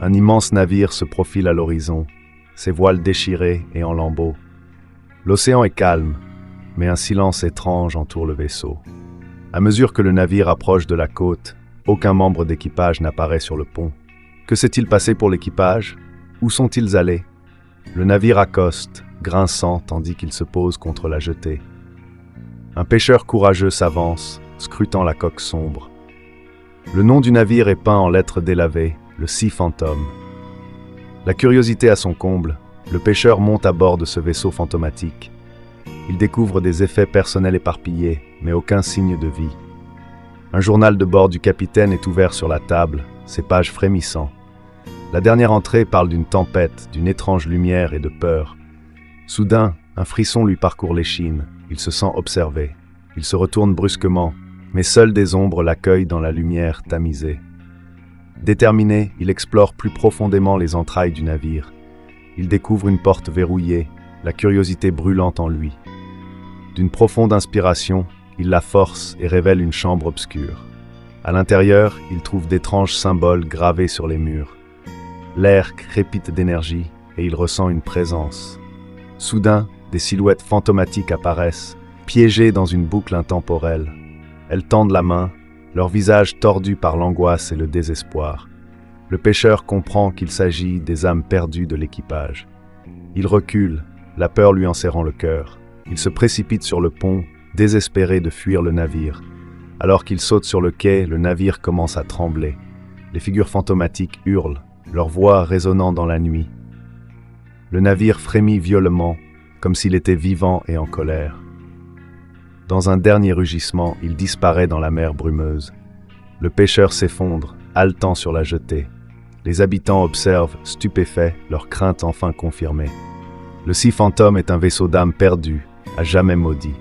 un immense navire se profile à l'horizon, ses voiles déchirées et en lambeaux. L'océan est calme, mais un silence étrange entoure le vaisseau. À mesure que le navire approche de la côte, aucun membre d'équipage n'apparaît sur le pont. Que s'est-il passé pour l'équipage? Où sont-ils allés? Le navire accoste, grinçant tandis qu'il se pose contre la jetée. Un pêcheur courageux s'avance, scrutant la coque sombre. Le nom du navire est peint en lettres délavées, le Sea Phantom. La curiosité à son comble, le pêcheur monte à bord de ce vaisseau fantomatique. Il découvre des effets personnels éparpillés, mais aucun signe de vie. Un journal de bord du capitaine est ouvert sur la table, ses pages frémissant. La dernière entrée parle d'une tempête, d'une étrange lumière et de peur. Soudain, un frisson lui parcourt l'échine. Il se sent observé. Il se retourne brusquement, mais seules des ombres l'accueillent dans la lumière tamisée. Déterminé, il explore plus profondément les entrailles du navire. Il découvre une porte verrouillée, la curiosité brûlante en lui. D'une profonde inspiration, il la force et révèle une chambre obscure. À l'intérieur, il trouve d'étranges symboles gravés sur les murs. L'air crépite d'énergie et il ressent une présence. Soudain, des silhouettes fantomatiques apparaissent, piégées dans une boucle intemporelle. Elles tendent la main, leur visage tordu par l'angoisse et le désespoir. Le pêcheur comprend qu'il s'agit des âmes perdues de l'équipage. Il recule, la peur lui en serrant le cœur. Il se précipite sur le pont, désespéré de fuir le navire. Alors qu'il saute sur le quai, le navire commence à trembler. Les figures fantomatiques hurlent, leur voix résonnant dans la nuit. Le navire frémit violemment, comme s'il était vivant et en colère. Dans un dernier rugissement, il disparaît dans la mer brumeuse. Le pêcheur s'effondre, haletant sur la jetée. Les habitants observent, stupéfaits, leur crainte enfin confirmée. Le Sea Phantom est un vaisseau d'âme perdu, à jamais maudit.